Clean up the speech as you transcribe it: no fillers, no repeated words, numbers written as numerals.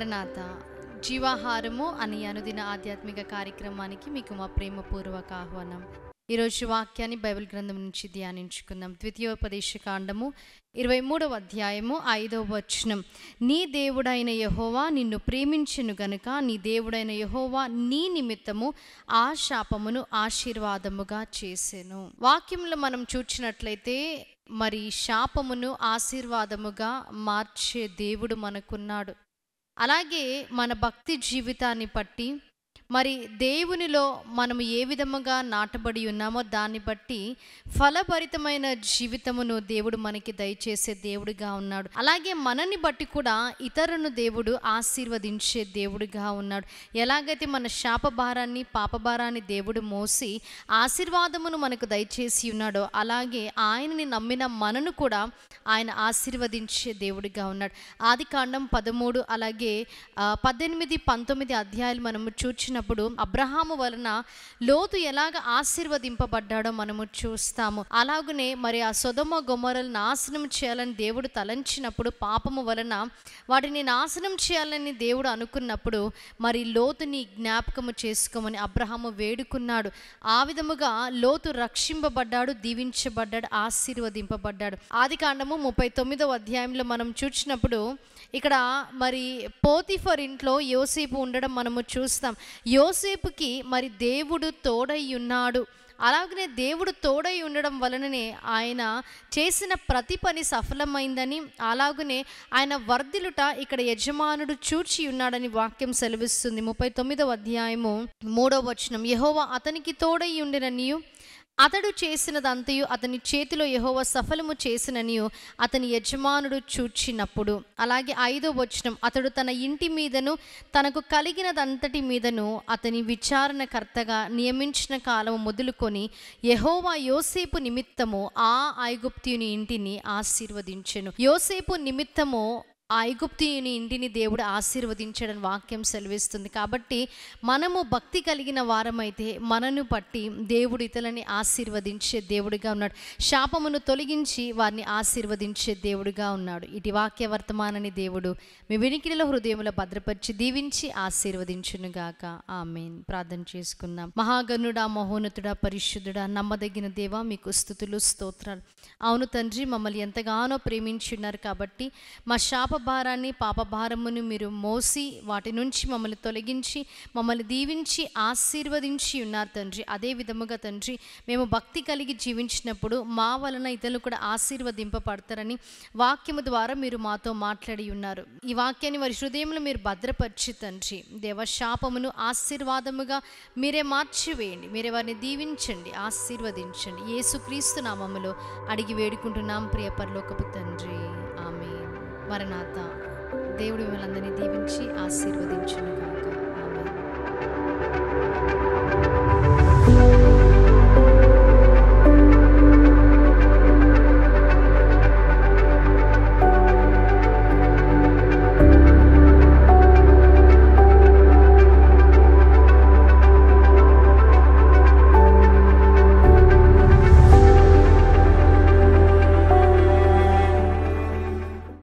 మరణాత జీవాహారము అనే అనుదిన ఆధ్యాత్మిక కార్యక్రమానికి మీకు మా ప్రేమపూర్వక ఆహ్వానం. ఈరోజు వాక్యాన్ని బైబిల్ గ్రంథం నుంచి ధ్యానించుకుందాం. ద్వితీయోపదేశ కాండము 23వ అధ్యాయము 5వ వచనం. నీ దేవుడైన యెహోవా నిన్ను ప్రేమించెను గనుక నీ దేవుడైన యెహోవా నీ నిమిత్తము ఆ శాపమును ఆశీర్వాదముగా చేసెను. వాక్యంలో మనం చూచినట్లయితే మరి శాపమును ఆశీర్వాదముగా మార్చే దేవుడు మనకున్నాడు. అలాగే మన భక్తి జీవితాన్ని బట్టి మరి దేవునిలో మనము ఏ విధముగా నాటబడి ఉన్నామో దాన్ని బట్టి ఫలభరితమైన జీవితమును దేవుడు మనకి దయచేసే దేవుడిగా ఉన్నాడు. అలాగే మనని బట్టి కూడా ఇతరులను దేవుడు ఆశీర్వదించే దేవుడిగా ఉన్నాడు. ఎలాగైతే మన శాపభారాన్ని పాపభారాన్ని దేవుడు మోసి ఆశీర్వాదమును మనకు దయచేసి ఉన్నాడో అలాగే ఆయనని నమ్మిన మనను కూడా ఆయన ఆశీర్వదించే దేవుడిగా ఉన్నాడు. ఆదికాండం 13 అలాగే 18, 19 అధ్యాయాలు మనము చూచినప్పుడు అబ్రహాము వలన లోతు ఎలాగ ఆశీర్వదింపబడ్డాడో మనము చూస్తాము. అలాగనే మరి ఆ సొదొమ గొమొర్రాలను నాశనం చేయాలని దేవుడు తలంచినప్పుడు పాపము వలన వాటిని నాశనం చేయాలని దేవుడు అనుకున్నప్పుడు మరి లోతుని జ్ఞాపకము చేసుకోమని అబ్రహాము వేడుకున్నాడు. ఆ విధముగా లోతు రక్షింపబడ్డాడు, దీవించబడ్డాడు, ఆశీర్వదింపబడ్డాడు. ఆదికాండము 39వ అధ్యాయంలో మనం చూసినప్పుడు ఇక్కడ మరి పోతిఫర్ ఇంట్లో యోసేపు ఉండడం మనము చూస్తాం. యోసేపుకి మరి దేవుడు తోడై ఉన్నాడు. అలాగనే దేవుడు తోడై ఉండడం వలననే ఆయన చేసిన ప్రతి పని సఫలమైందని, అలాగనే ఆయన వర్ధిల్లుట ఇక్కడ యజమానుడు చూచి ఉన్నాడని వాక్యం సెలవిస్తుంది. 39వ అధ్యాయము 3వ వచనం. యెహోవా అతనికి తోడై ఉండిననియు అతడు చేసినదంతయు అతని చేతిలో యెహోవా సఫలము చేసిననియు అతని యజమానుడు చూచినప్పుడు. అలాగే 5వ వచనం. అతడు తన ఇంటి మీదను తనకు కలిగినదంతటి మీదను అతని విచారణకర్తగా నియమించిన కాలము మొదలుకొని యెహోవా యోసేపు నిమిత్తము ఆ ఐగుప్తీయుని ఇంటిని ఆశీర్వదించెను. యోసేపు నిమిత్తము ఆ ఐగుప్తీయుని ఇంటిని దేవుడు ఆశీర్వదించడం వాక్యం సెలవిస్తుంది. కాబట్టి మనము భక్తి కలిగిన వారమైతే మనను బట్టి దేవుడు ఇతరులని ఆశీర్వదించే దేవుడిగా ఉన్నాడు. శాపమును తొలగించి వారిని ఆశీర్వదించే దేవుడిగా ఉన్నాడు. ఇటు వాక్య వర్తమానాన్ని దేవుడు మీ వినికిడిలో హృదయములో భద్రపరిచి దీవించి ఆశీర్వదించునుగాక. ఆమేన్. ప్రార్థన చేసుకుందాం. మహాగణుడా, మహోన్నతుడా, పరిశుద్ధుడా, నమ్మదగిన దేవా, మీకు స్తుతులు స్తోత్రాలు. అవును తండ్రి, మమ్మల్ని ఎంతగానో ప్రేమించి ఉన్నారు కాబట్టి మా భారాన్ని పాపభారమును మీరు మోసి వాటి నుంచి మమ్మల్ని తొలగించి మమ్మల్ని దీవించి ఆశీర్వదించి ఉన్నారు తండ్రి. అదే విధముగా తండ్రి మేము భక్తి కలిగి జీవించినప్పుడు మా వలన ఇతరులు కూడా ఆశీర్వదింపబడతారని వాక్యము ద్వారా మీరు మాతో మాట్లాడి ఉన్నారు. ఈ వాక్యాన్ని వారి హృదయంలో మీరు భద్రపరిచి తండ్రి దేవ శాపమును ఆశీర్వాదముగా మీరే మార్చివేయండి. మీరే వారిని దీవించండి, ఆశీర్వదించండి. యేసుక్రీస్తు నామములో అడిగి వేడుకుంటున్నాం ప్రియ పరలోకపు తండ్రి. ఆమేన్. మరణాత. దేవుడు మిమ్మల్ని అందరినీ దీవించి ఆశీర్వదించును.